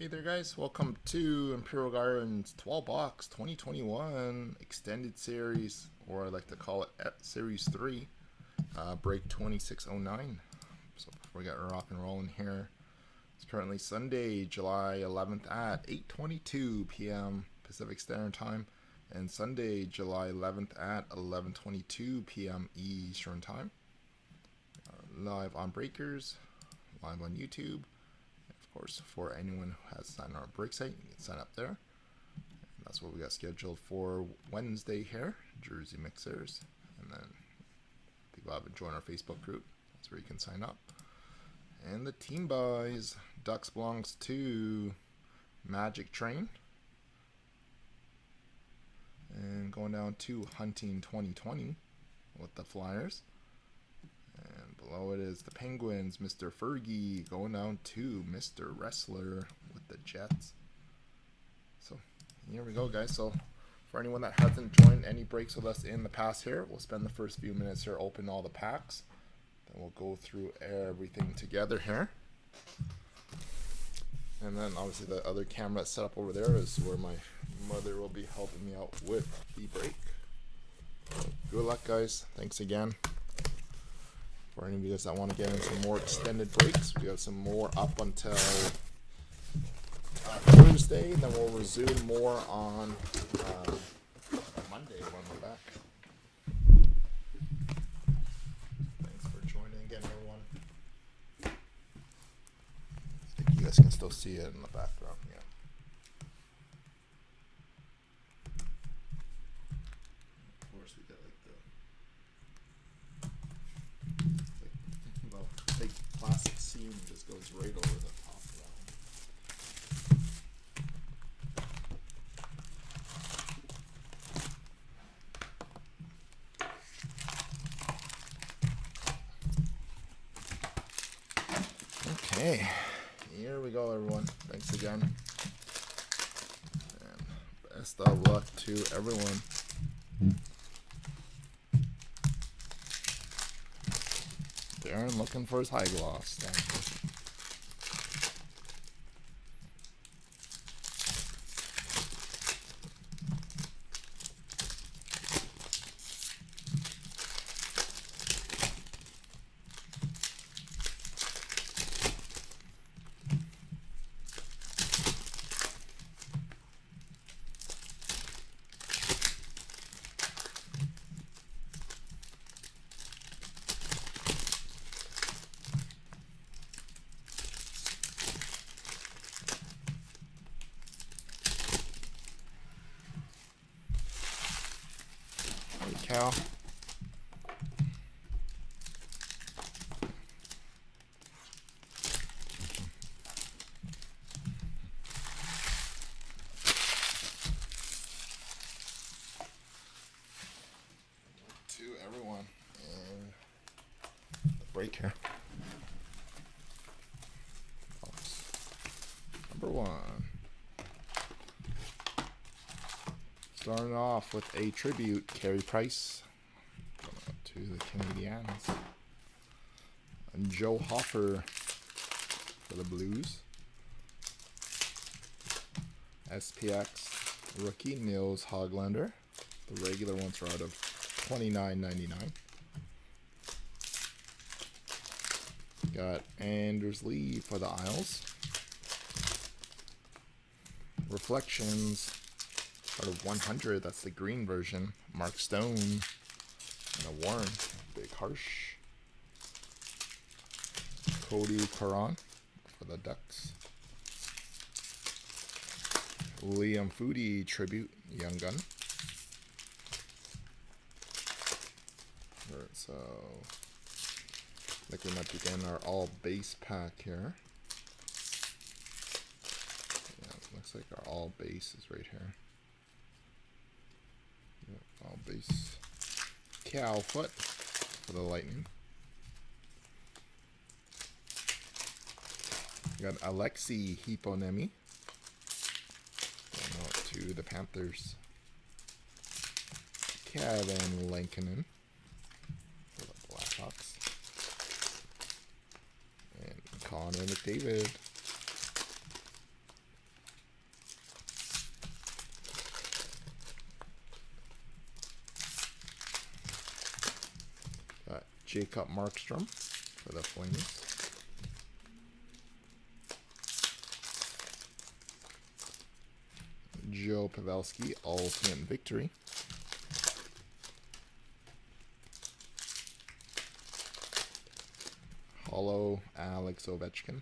Hey there guys, welcome to Imperial Gardens 12 box 2021 extended series, or I like to call it series 3, break 2609. So before we get rock and rolling here, it's currently Sunday, July 11th at 8:22 p.m. Pacific Standard Time, and Sunday, July 11th at 11:22 p.m. Eastern Time. Live on Breakers, live on YouTube. Of course, for anyone who has signed our break site, you can sign up there. And that's what we got scheduled for Wednesday here, Jersey Mixers. And then people haven't joined our Facebook group, that's where you can sign up. And the team buys, Ducks belongs to Magic Train. And going down to Hunting 2020 with the Flyers. And below it is the Penguins, Mr. Fergie, going down to Mr. Wrestler with the Jets. So here we go, guys. So for anyone that hasn't joined any breaks with us in the past here, we'll spend the first few minutes here opening all the packs. Then we'll go through everything together here. And then obviously the other camera set up over there is where my mother will be helping me out with the break. So good luck, guys. Thanks again. For any of you guys that want to get into some more extended breaks, we got some more up until Thursday, and then we'll resume more on Monday when we're back. Thanks for joining again, everyone. I think you guys can still see it in the background. Yeah. Of course, we got the big plastic seam just goes right over the top of that one. Okay, here we go, everyone. Thanks again. And best of luck to everyone. Darren looking for his high gloss. Cal. To everyone, and the break here. Number one. Starting off with a tribute, Carey Price, to the Canadiens. And Joe Hoffer for the Blues. SPX rookie, Nils Hoglander. The regular ones are out of $29.99. Got Anders Lee for the Isles. Reflections out of 100, that's the green version. Mark Stone and a Warren, Big Harsh. Cody Caron for the Ducks. Liam Foudy tribute, Young Gun. Alright, so looking at begin our all base pack here. Yeah, it looks like our all base is right here. All base. Cal Foot for the Lightning. We got Alexi Hipponemi to the Panthers. Kevin Lankinen for the Blackhawks. And Connor McDavid Jacob Markstrom for the Flames. Joe Pavelski, Ultimate Victory. Holo, Alex Ovechkin.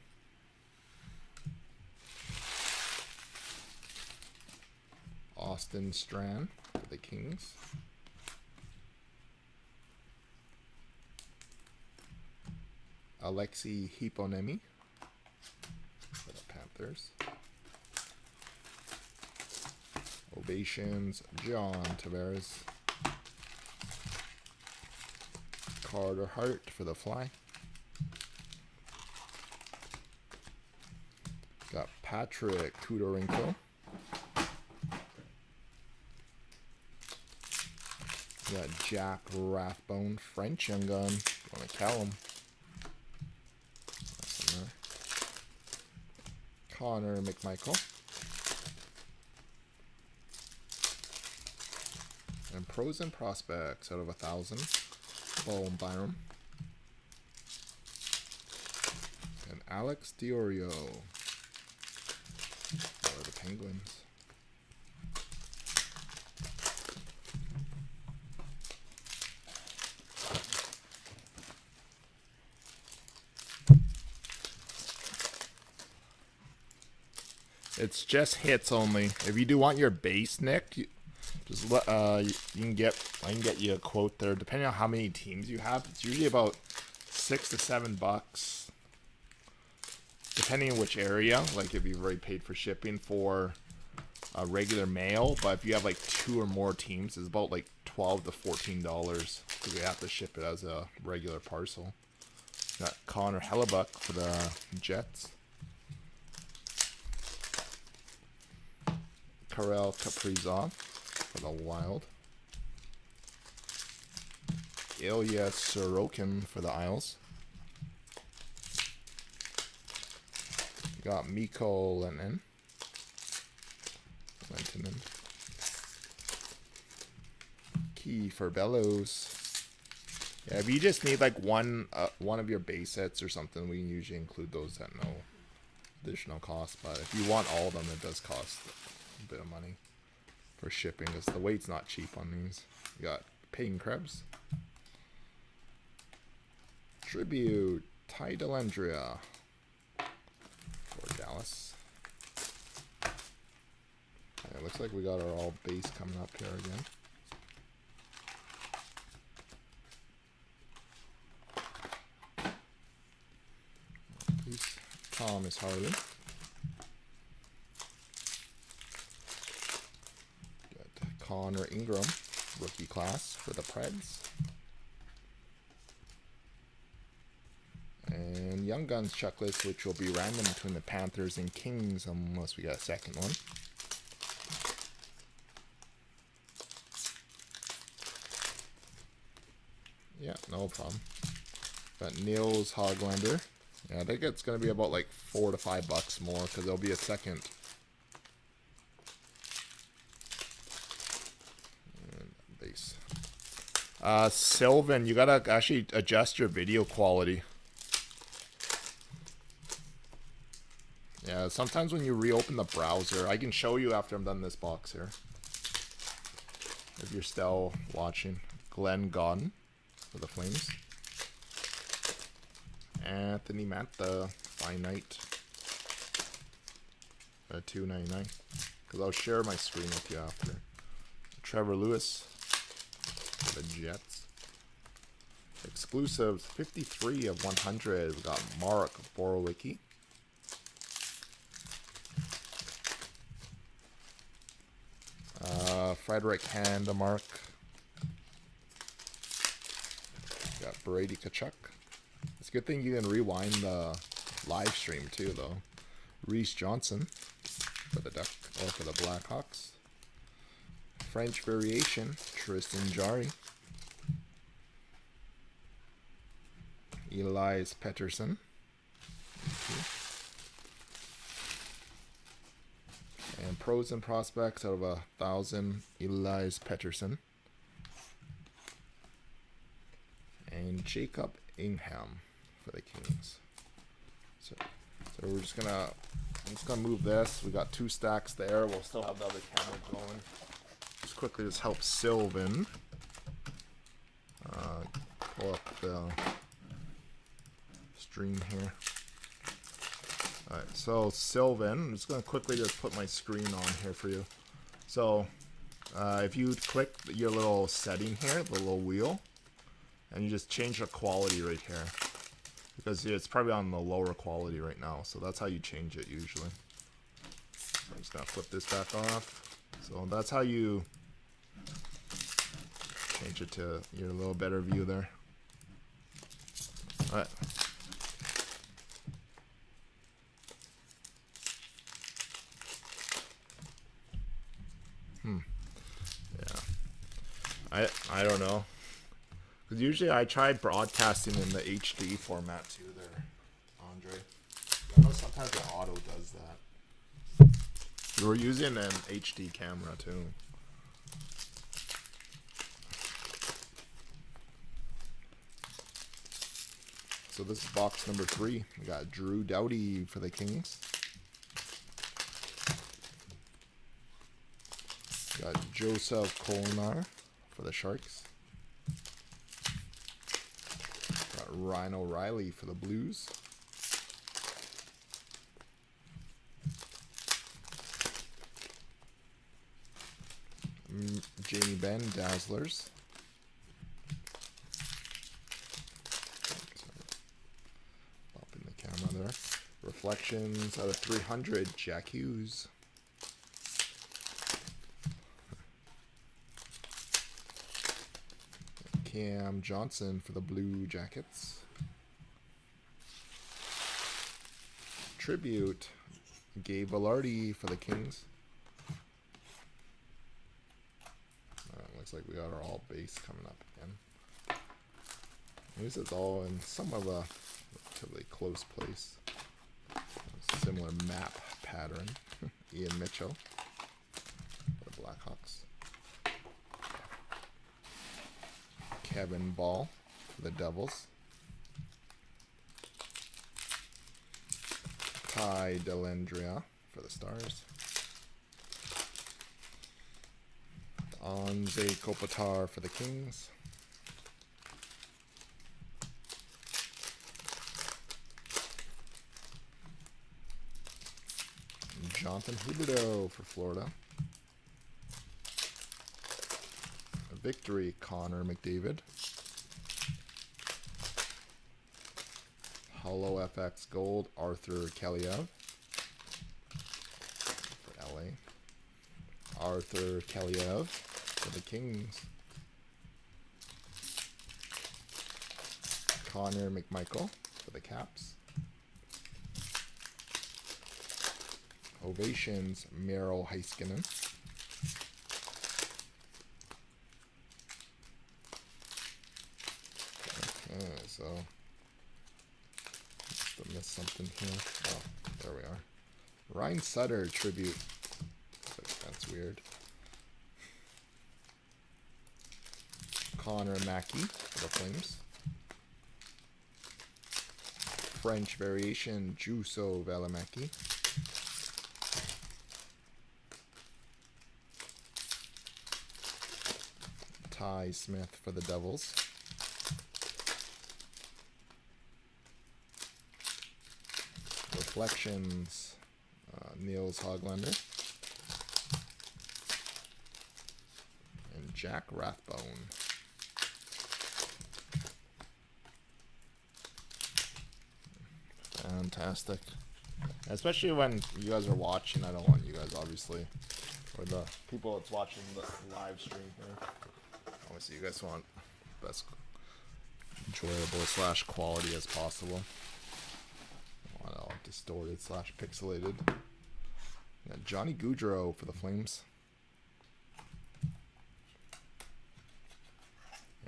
Austin Strand for the Kings. Alexei Hiponemi for the Panthers. Ovations, John Tavares. Carter Hart for the Fly. Got Patrick Kudorenko. Got Jack Rathbone, French Young Gun. Want to call him. Connor McMichael. And Pros and Prospects out of 1,000. Bowen Byram. And Alex Diorio for the Penguins. It's just hits only. If you do want your base, Nick, you can get you a quote there. Depending on how many teams you have, it's usually about $6 to $7, depending on which area. Like if you've already paid for shipping for a regular mail, but if you have like 2 or more teams, it's about like $12 to $14 because we have to ship it as a regular parcel. Got Connor Hellebuck for the Jets. Karel Kaprizov for the Wild. Ilya Sorokin for the Isles. Got Mikko Lentinen. Kiefer Bellows. Yeah, if you just need like one of your base sets or something, we usually include those at no additional cost. But if you want all of them, it does cost a bit of money for shipping because the weight's not cheap on these. You got Peyton Krebs. Tribute, Ty Dellandrea for Dallas. Yeah, it looks like we got our all base coming up here again. Thomas Harley. Got Connor Ingram, rookie class for the Preds. And Young Guns checklist, which will be random between the Panthers and Kings unless we got a second one. Yeah, no problem. Got Nils Hoglander. Yeah, I think it's going to be about like $4 to $5 more because there'll be a second. And base. Sylvan, you got to actually adjust your video quality. Yeah, sometimes when you reopen the browser, I can show you after I'm done this box here. If you're still watching. Glenn Gaudin for the Flames. Anthony Mantha, Finite. At $2.99. Because I'll share my screen with you after. Trevor Lewis for the Jets. Exclusives, 53 of 100. We got Mark Borowiecki. Frederick Handemark. Got Brady Tkachuk. It's a good thing you can rewind the live stream too, though. Reese Johnson for the for the Blackhawks. French variation, Tristan Jarry. Elias Pettersson. And Pros and Prospects out of 1,000, Elias Pettersson. And Jacob Ingham for the Kings. So we're just gonna, I'm just gonna move this. We got 2 stacks there. We'll still have the other camera going. Just quickly, just help Sylvan pull up the stream here. Alright, so Sylvan, I'm just gonna quickly just put my screen on here for you. So if you click your little setting here, the little wheel, and you just change the quality right here, because it's probably on the lower quality right now, so that's how you change it usually. I'm just gonna flip this back off. So that's how you change it to your little better view there. Alright. Yeah. I don't know. Because usually I tried broadcasting in the HD format too there, Andre. I know sometimes the auto does that. We were using an HD camera too. So this is box number 3. We got Drew Doughty for the Kings. We got Joseph Kolnar for the Sharks. Got Ryan O'Reilly for the Blues. Jamie Benn, Dazzlers. Pop in the camera there. Reflections out of 300, Jack Hughes. Cam Johnson for the Blue Jackets. Tribute, Gabe Velarde for the Kings. Looks like we got our all base coming up again. This is all in some of a relatively close place. Similar map pattern. Ian Mitchell for the Blackhawks. Kevin Ball for the Devils. Ty Dellandrea for the Stars. Anze Kopitar for the Kings. Jonathan Huberdeau for Florida. A victory, Connor McDavid. Holo FX Gold, Arthur Kaliev for LA. Arthur Kaliev for the Kings. Connor McMichael for the Caps. Ovations, Miro Heiskanen. Okay, so must have missed something here. Oh, there we are. Ryan Sutter tribute. That's weird. Connor Mackey for the Flames. French variation, Juuso Valimaki. Ty Smith for the Devils. Reflections, Niels Hoglander. And Jack Rathbone. Fantastic. Especially when you guys are watching. I don't want you guys, obviously, or the people that's watching the live stream here. Obviously, you guys want best enjoyable / quality as possible. I want it all distorted / pixelated. Got Johnny Gaudreau for the Flames.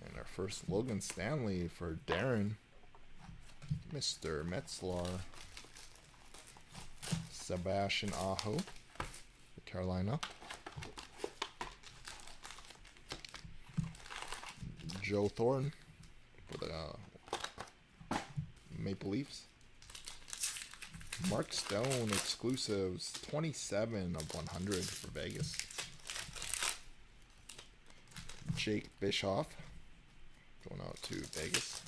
And our first Logan Stanley for Darren. Mr. Metzlar. Sebastian Aho for Carolina. Joe Thornton for the Maple Leafs. Mark Stone exclusives, 27 of 100 for Vegas. Jake Bischoff going out to Vegas.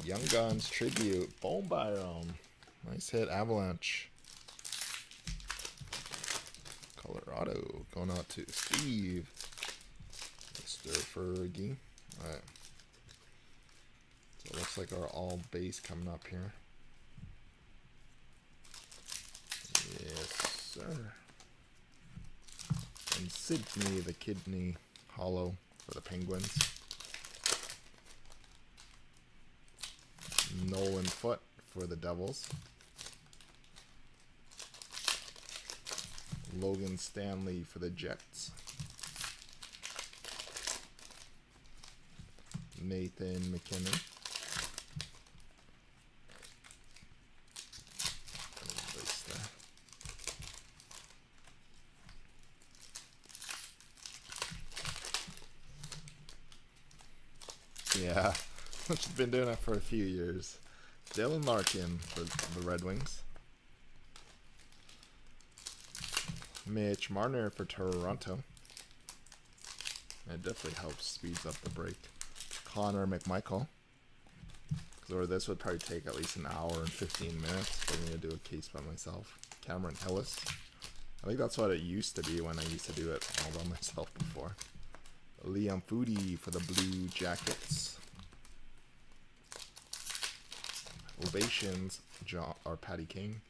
Young Guns tribute, Bone Byram. Nice hit, Avalanche. Colorado going out to Steve. Mr. Fergie. Alright. So it looks like our all base coming up here. Yes, sir. And Sydney the Kidney Hollow for the Penguins. Nolan Foote for the Devils. Logan Stanley for the Jets. Nathan McKinnon. Yeah, she's been doing it for a few years. Dylan Larkin for the Red Wings. Mitch Marner for Toronto. It definitely helps speeds up the break. Connor McMichael. Or this would probably take at least an hour and 15 minutes for me to do a case by myself. Cameron Hillis. I think that's what it used to be when I used to do it all by myself before. Liam Foudy for the Blue Jackets. Ovations, Patty King.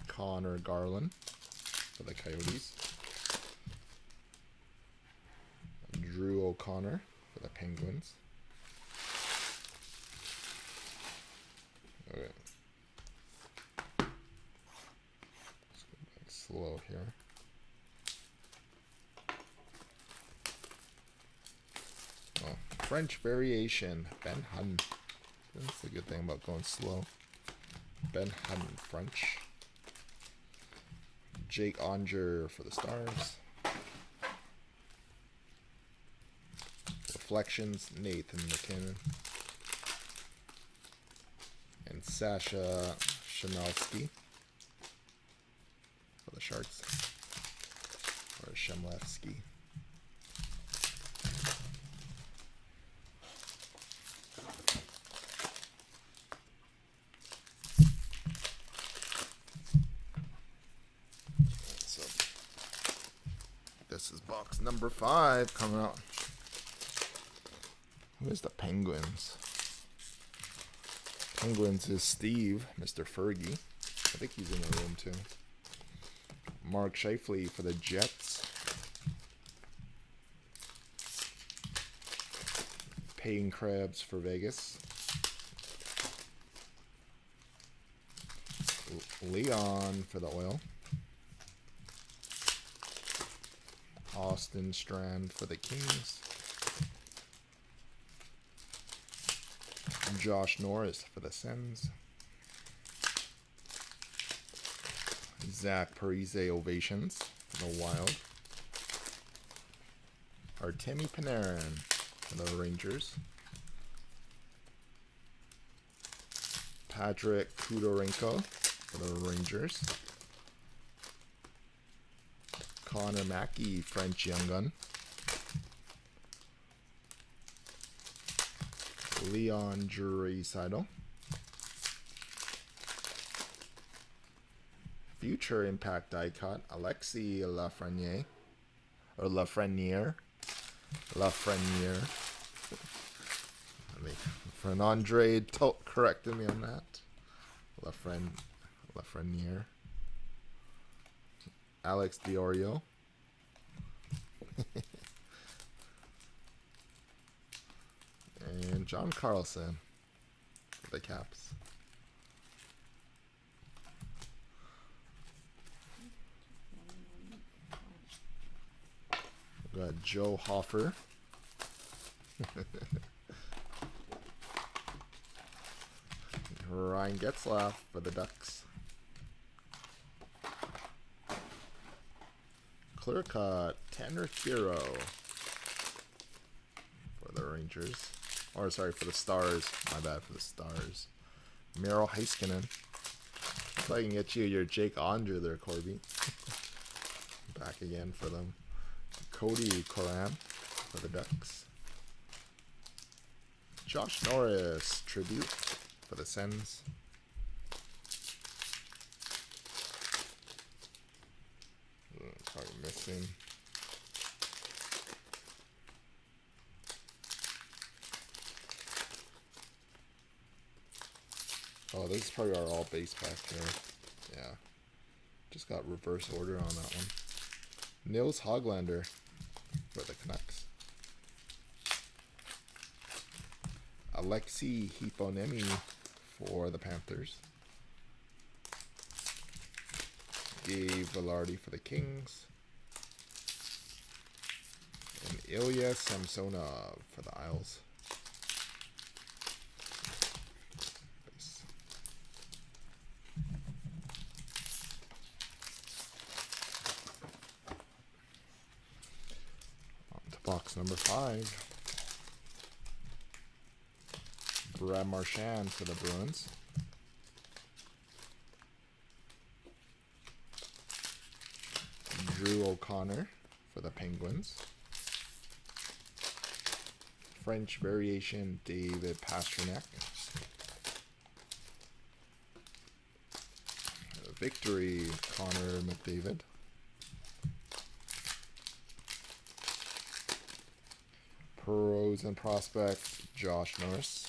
Connor Garland for the Coyotes. Drew O'Connor for the Penguins. Okay. Let's go back slow here. French variation, Ben Hun. That's the good thing about going slow. Ben Hun, French. Jake Onger for the Stars. Reflections, Nathan McKinnon. And Sasha Shamelsky for the Sharks. Or Shemlevsky. This is box number 5 coming out. Who is the Penguins? Penguins is Steve, Mr. Fergie. I think he's in the room too. Mark Scheifele for the Jets. Payne Krebs for Vegas. Leon for the Oil. Austin Strand for the Kings. Josh Norris for the Sens. Zach Parise Ovations for the Wild. Artemi Panarin for the Rangers. Patrick Kudorenko for the Rangers. Connor Mackey, French Young Gun. Leon Draisaitl. Future Impact die cut, Alexis Lafreniere. Or Lafreniere. Lafreniere. I mean, for an Andre corrected me on that. Lafreniere. Alex Diorio. And John Carlson for the Caps. We got Joe Hoffer. Ryan Getzlaf for the Ducks. Clear cut, Tanner Hero for for the Rangers. Or sorry, for the Stars. My bad, for the Stars. Miro Heiskanen. If I can get you your Jake Andre there, Corby. Back again for them. Cody Coram for the Ducks. Josh Norris tribute for the Sens. Probably missing. Oh, this is probably our all base pack here. Yeah. Just got reverse order on that one. Nils Hoglander for the Canucks. Alexi Hiponemi for the Panthers. Gabe Velarde for the Kings. And Ilya Samsonov for the Isles. Box number 5. Brad Marchand for the Bruins. Drew O'Connor for the Penguins. French variation David Pastrnak. Victory Connor McDavid. Pros and prospect Josh Norris.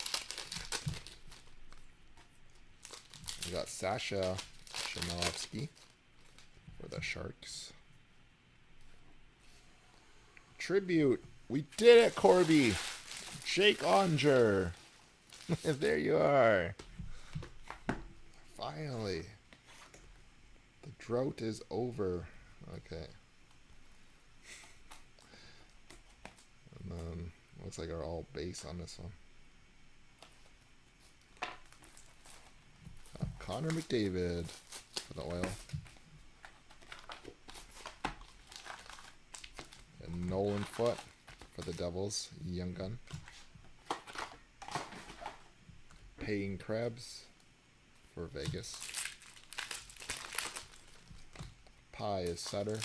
We got Sasha Chmelevski for the Sharks. Tribute. We did it, Corby. Jake Onger. There you are. Finally. The drought is over. Okay. And then looks like our all base on this one. Connor McDavid for the Oil. And Nolan Foote for the Devils, Young Gun. Payne Krebs for Vegas. Pius Sutter.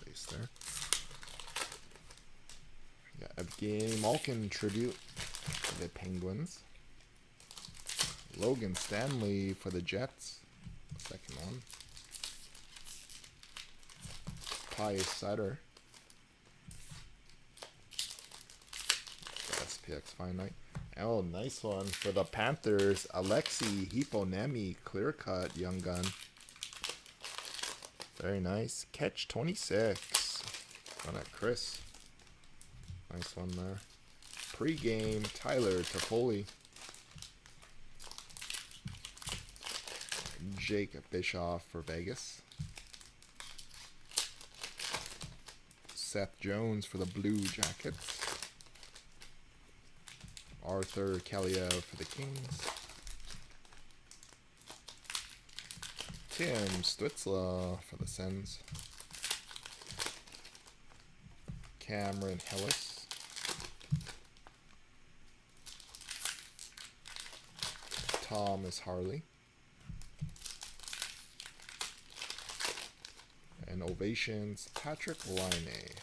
Base there. Evgeny Malkin tribute for the Penguins. Logan Stanley for the Jets. Second one. Pius Sutter. SPX Finite. Oh, nice one for the Panthers. Alexi Hiponemi clear cut Young Gun. Very nice. Catch 26. On that Chris. Nice one there. Pre-game, Tyler Toffoli. Jake Bischoff for Vegas. Seth Jones for the Blue Jackets. Arthur Kaliev for the Kings. Tim Stützle for the Sens. Cameron Hillis. Thomas Harley. And Ovations, Patrick Laine.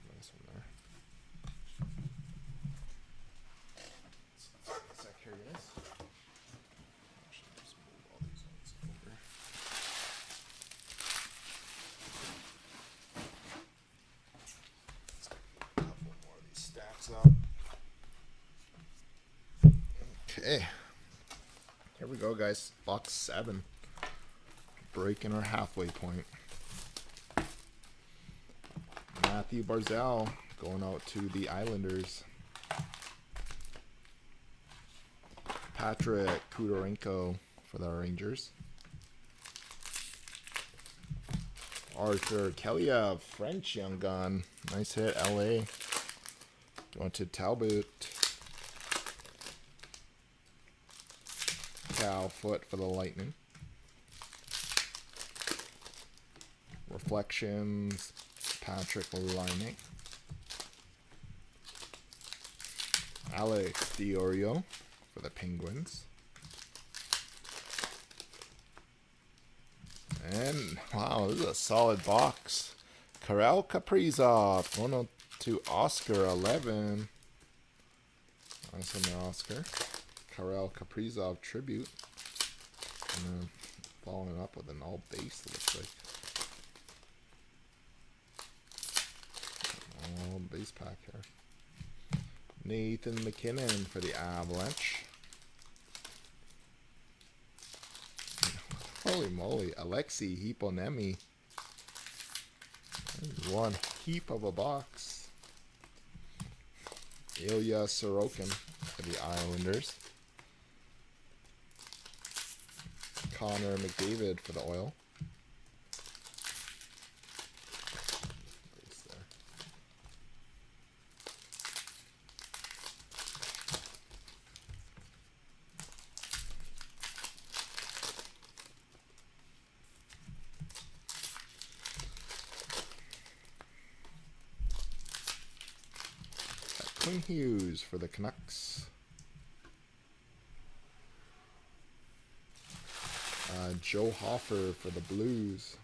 Nice one there. Here it is. Actually, just move all these ones over. Let's take a couple more of these stacks up. Okay, here we go, guys. Box 7, breaking our halfway point. Matthew Barzal going out to the Islanders. Patrick Kudorenko for the Rangers. Arthur Kaliev, French Young Gun. Nice hit, LA. Going to Talbot. Cal Foot for the Lightning. Reflections, Patrick Laine. Alex Diorio for the Penguins. And, wow, this is a solid box. Kirill Kaprizov going to Oscar 11. Nice on the Oscar. Kirill Kaprizov tribute. And then following up with an all base, it looks like. All base pack here. Nathan McKinnon for the Avalanche. Holy moly, Alexei Hiponemi. One heap of a box. Ilya Sorokin for the Islanders. Connor McDavid for the Oil. Quinn Hughes for the Canucks. Joe Hoffer for the Blues.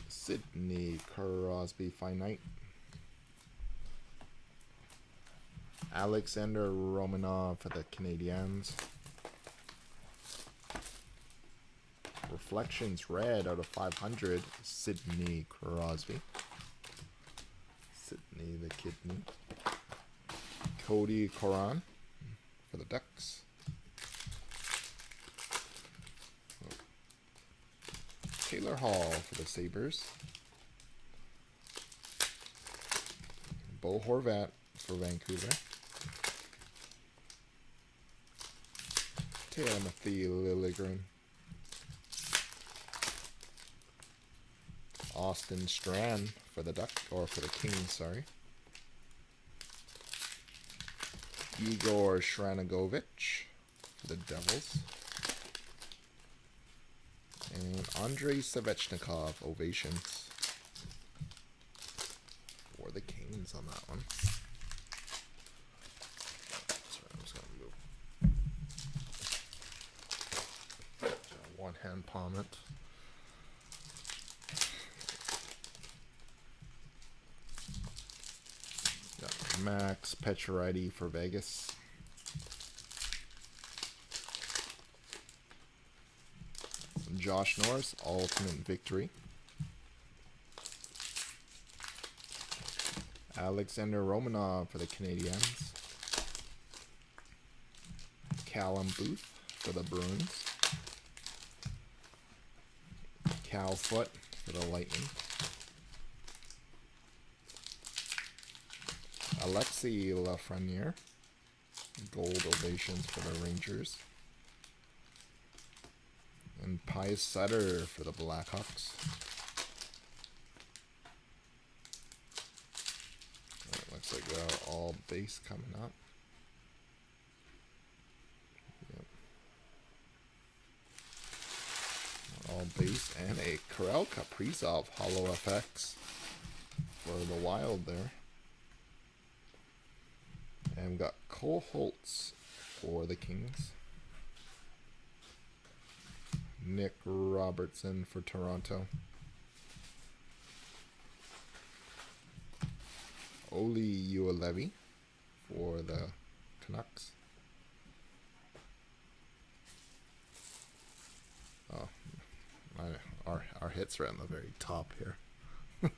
Sidney Crosby Finite. Alexander Romanov for the Canadiens. Reflections Red out of 500. Sidney Crosby. Sidney the Kidney. Cody Coran for the Ducks. Taylor Hall for the Sabres. Bo Horvat for Vancouver. Timothy Liljegren. Austin Strand for the for the Kings, sorry. Igor Shranagovich for the Devils. And Andrei Savechnikov, Ovations for the Kings on that one. Sorry, I'm just going to move. One-hand palm it. Got Max Pacioretty for Vegas. Josh Norris, Ultimate Victory. Alexander Romanov for the Canadiens. Callum Booth for the Bruins. Cal Foot for the Lightning. Alexei Lafreniere. Gold Ovations for the Rangers. And Pius Sutter for the Blackhawks. It looks like all base coming up. Yep. All base and a Kirill Kaprizov Holo FX for the Wild there. And we've got Cole Holtz for the Kings. Nick Robertson for Toronto. Oli Uelevi for the Canucks. Oh, our hits are on the very top here.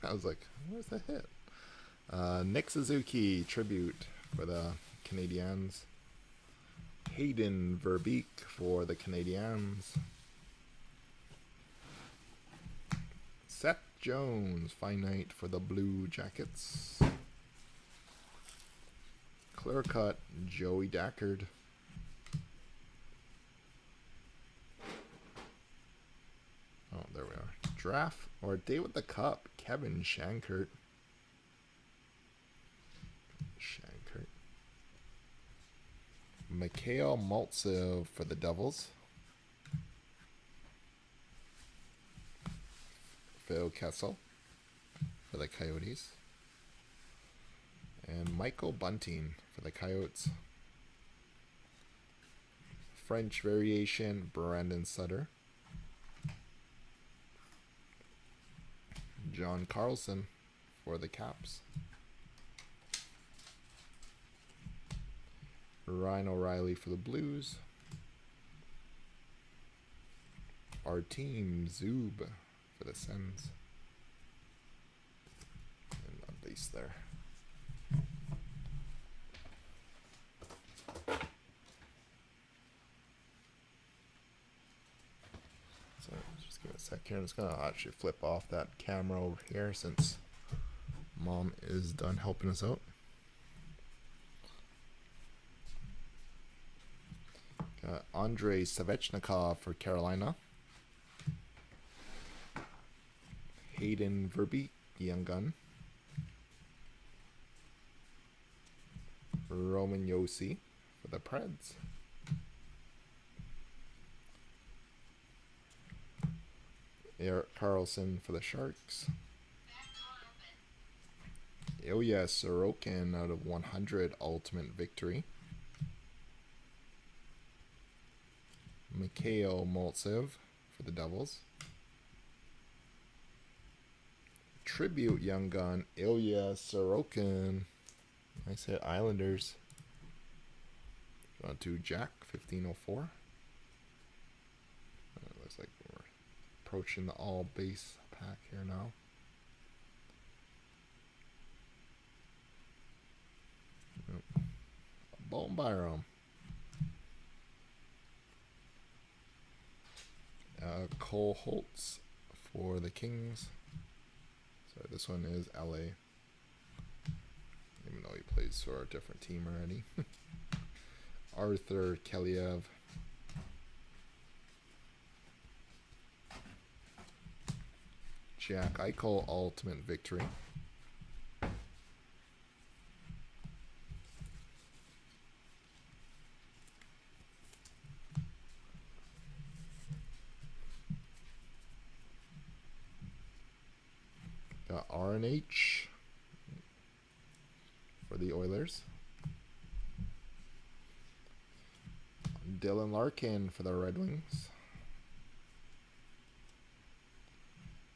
I was like, where's the hit? Nick Suzuki tribute for the Canadiens. Hayden Verbeek for the Canadiens. Seth Jones, Finite for the Blue Jackets. Clear cut, Joey Dackard. Oh, there we are. Draft or Day with the Cup, Kevin Shankert. Mikhail Maltsev for the Devils. Phil Kessel for the Coyotes. And Michael Bunting for the Coyotes. French variation, Brandon Sutter. John Carlson for the Caps. Ryan O'Reilly for the Blues. Artem Zub for the Sens. And a base there. So just give it a sec here. I'm just going to actually flip off that camera over here since Mom is done helping us out. Got Andrei Savechnikov for Carolina. Hayden Verbeek, Young Gun. Roman Josi for the Preds. Erik Karlsson for the Sharks. Ilya Sorokin out of 100 Ultimate Victory. Mikhail Maltsev for the Devils. Tribute Young Gun, Ilya Sorokin. Nice hit, Islanders. On to Jack, 1504. Looks like we're approaching the all base pack here now. Bolton Byram. Cole Holtz for the Kings. So this one is LA. Even though he plays for a different team already. Arthur Kaliev. Jack Eichel Ultimate Victory. Got RNH for the Oilers. Dylan Larkin for the Red Wings.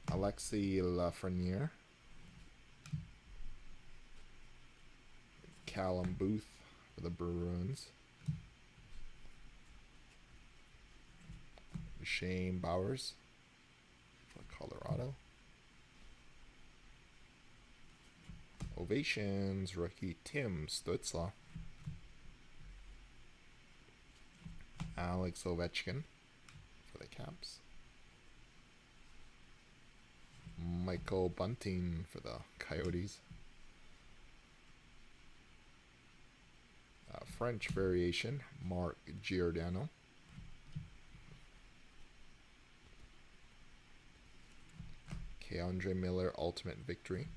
Alexi Lafreniere. Callum Booth for the Bruins. Shane Bowers for Colorado. Ovations rookie Tim Stützle. Alex Ovechkin for the Caps. Michael Bunting for the Coyotes. French variation, Mark Giordano. Keandre Miller Ultimate Victory.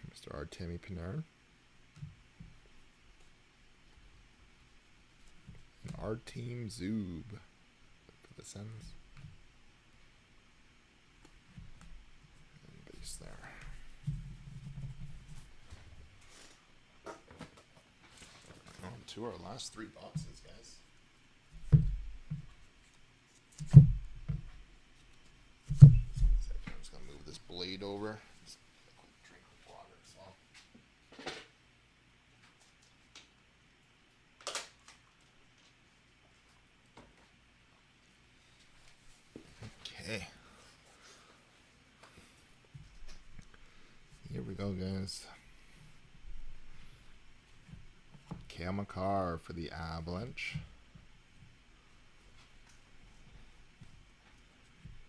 Mr. Artemi Panarin. And Artem Zub for the Sens. And base there. On to our last three boxes, guys. I'm just gonna move this blade over. Just a quick drink of water as well. Okay. Here we go, guys. Cale Makar for the Avalanche.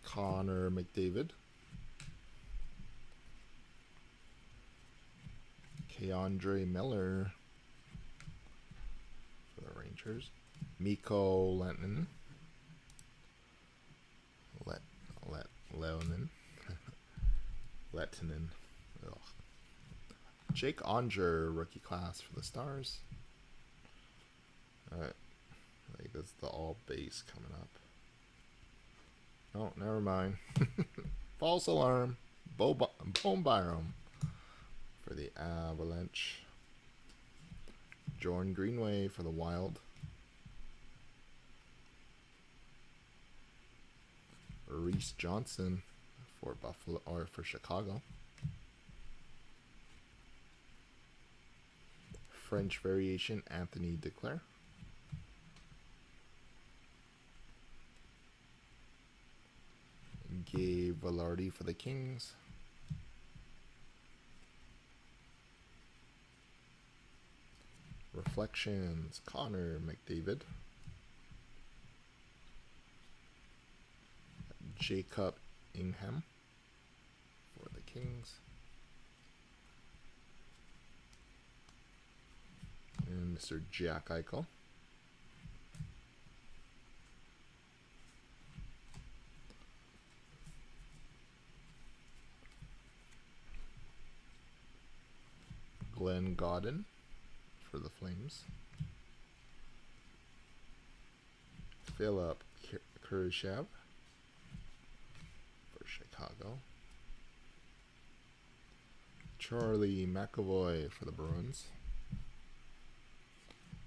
Connor McDavid. Keandre Miller for the Rangers. Mikko Lehtinen. Lehtinen. Ugh. Jake Onger, rookie class for the Stars. Alright. I think that's the all base coming up. Oh, never mind. False alarm. Bone Byram for the Avalanche. Jordan Greenway for the Wild. Reese Johnson for Buffalo or for Chicago. French variation Anthony Duclair. Gabe Velarde for the Kings. Reflections Connor McDavid. Jacob Ingham for the Kings. And Mr. Jack Eichel. Glenn Gaudin for the Flames. Philip Kurashev for Chicago. Charlie McAvoy for the Bruins.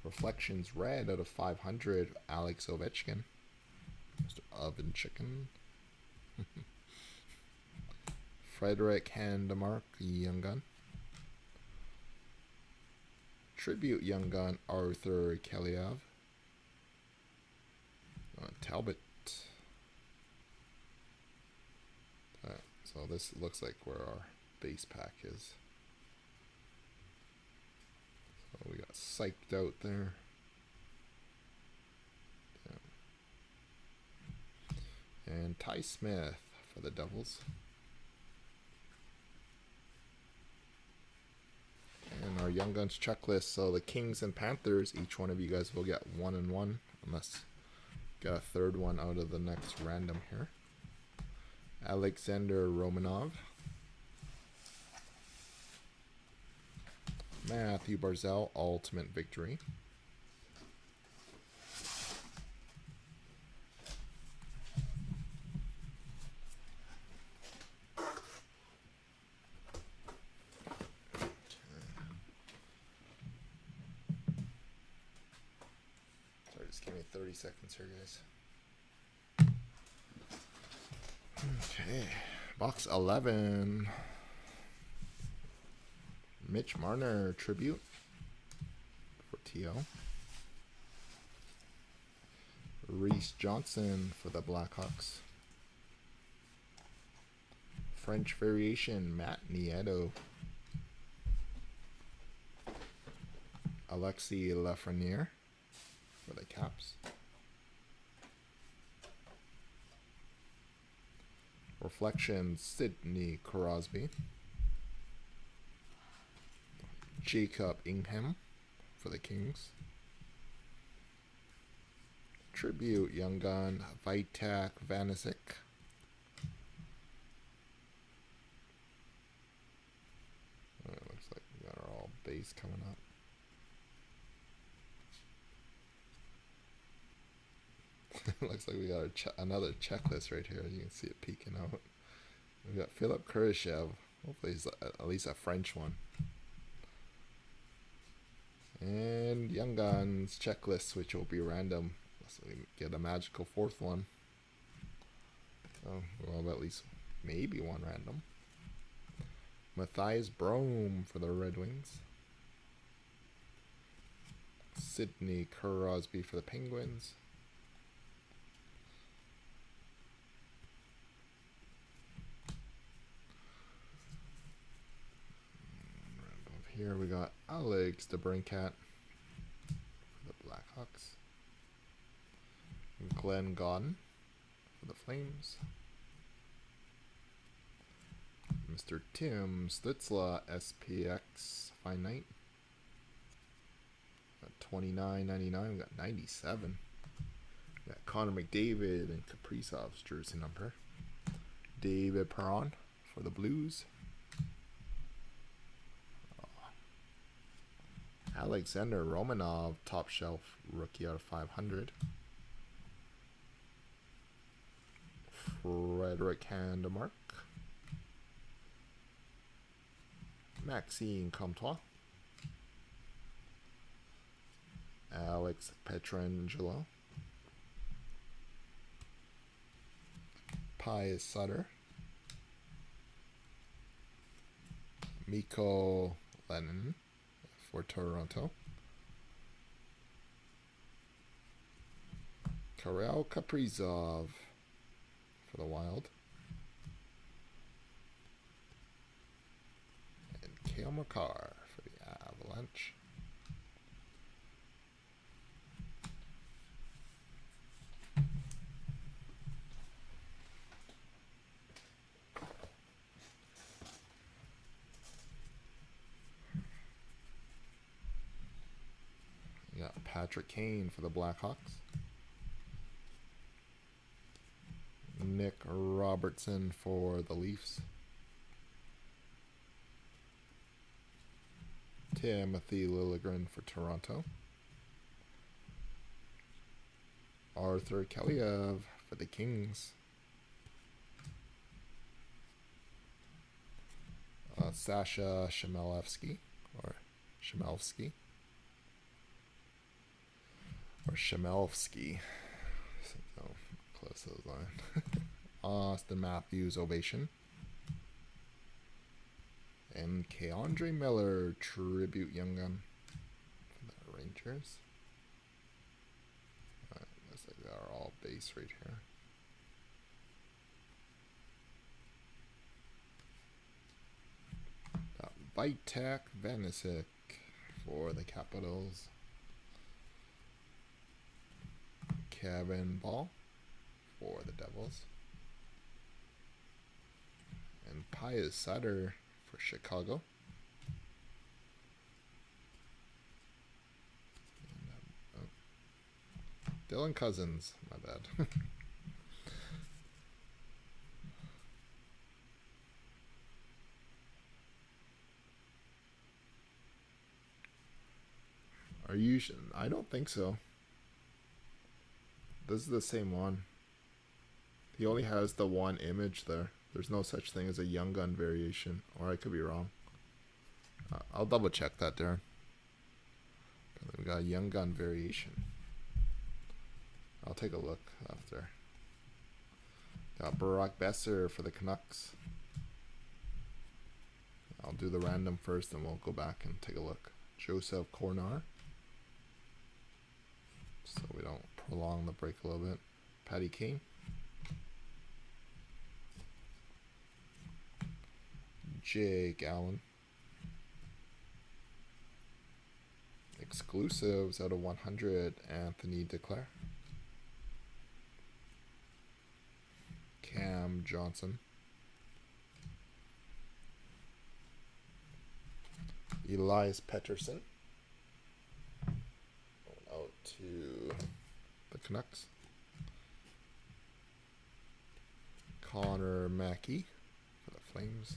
Reflections red out of 500, Alex Ovechkin. Mr. Oven Chicken. Frederick Handemark, Young Gun. Tribute Young Gun, Arthur Kaliev. Talbot. So this looks like where our base pack is. So we got psyched out there. Yeah. And Ty Smith for the Devils. And our Young Guns checklist. So the Kings and Panthers, each one of you guys will get 1 and 1, unless get a third one out of the next random here. Alexander Romanov. Matthew Barzal, Ultimate Victory. Sorry, just give me 30 seconds here, guys. Okay, box 11. Mitch Marner Tribute for TO. Reese Johnson for the Blackhawks. French variation Matt Nieto. Alexis Lafreniere for the Caps. Reflections Sidney Crosby. Jacob Ingham for the Kings. Tribute Young Gun Vitek Vanacek. It looks like we got our all base coming up. Looks like we got another checklist right here. You can see it peeking out. We got Philip Kurashev. Hopefully he's at least a French one. And Young Guns checklist, which will be random. So we get a magical fourth one. So we'll have at least maybe one random. Matthias Brome for the Red Wings. Sidney Crosby for the Penguins. Here we got Alex DeBrincat for the Blackhawks. Glenn Gaudin for the Flames. Mr. Tim Stützle SPX Fine Night. Got $29.99. We got 97. We got Connor McDavid and Kaprizov's jersey number. David Perron for the Blues. Alexander Romanov, top shelf rookie out of 500. Frederick Handemark. Maxime Comtois. Alex Pietrangelo. Pius Sutter. Mikko Lennon for Toronto. Kirill Kaprizov for the Wild. And Cale Makar for the Avalanche. We got Patrick Kane for the Blackhawks. Nick Robertson for the Leafs. Timothy Liljegren for Toronto. Arthur Kaliev for the Kings. Sasha Chmelevski or Chmelevski. Or Chmelevski. So close to the line. Austin Matthews Ovation. And Keandre Miller Tribute Young Gun for the Rangers. Looks like they are all base right here. Got Vitek Vanisic for the Capitals. Kevin Ball for the Devils. And Pius Sutter for Chicago. And, Dylan Cousins, my bad. Are you? I don't think so. This is the same one. He only has the one image there. There's no such thing as a Young Gun variation. Or I could be wrong. I'll double check that, Darren. We got a Young Gun variation. I'll take a look after. Got Barack Besser for the Canucks. I'll do the random first and we'll go back and take a look. Joseph Cornar. So we don't prolong the break a little bit. Patty Kane. Jake Allen. Exclusives out of 100, Anthony Duclair. Cam Johnson. Elias Pettersson. Going out to the Canucks. Connor Mackey for the Flames.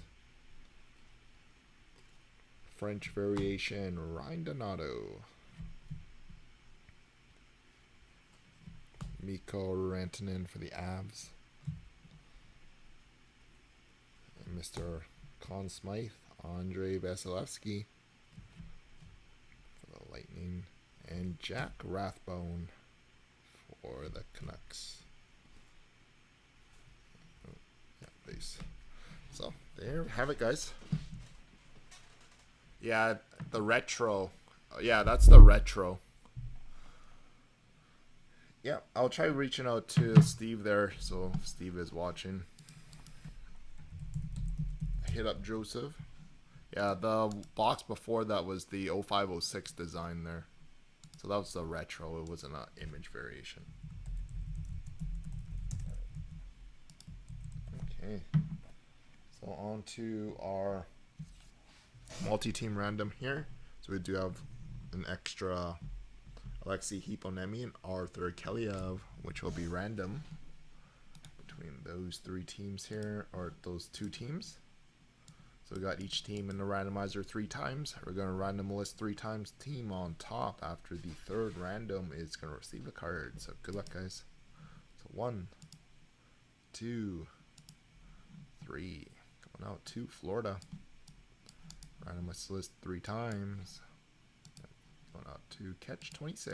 French variation, Ryan Donato. Mikko Rantanen for the Avs. And Mr. Conn Smythe, Andrei Vasilevsky for the Lightning. And Jack Rathbone for the Canucks. Oh, yeah, base. So, there we have it, guys. Yeah, the retro. Yeah, that's the retro. Yeah, I'll try reaching out to Steve there. So if Steve is watching, hit up Joseph. Yeah, the box before that was the 0506 design there. So that was the retro. It wasn't an image variation. Okay. So on to our multi-team random here. So we do have an extra Alexei Hiponemi and Arthur Kaliev, which will be random between those three teams here, or those two teams. So we got each team in the randomizer 3 times. We're going to random list 3 times. Team on top after the third random is going to receive the card. So good luck, guys. So 1, 2, 3. Going out to Florida. Random list 3 times. Going out to Catch 26.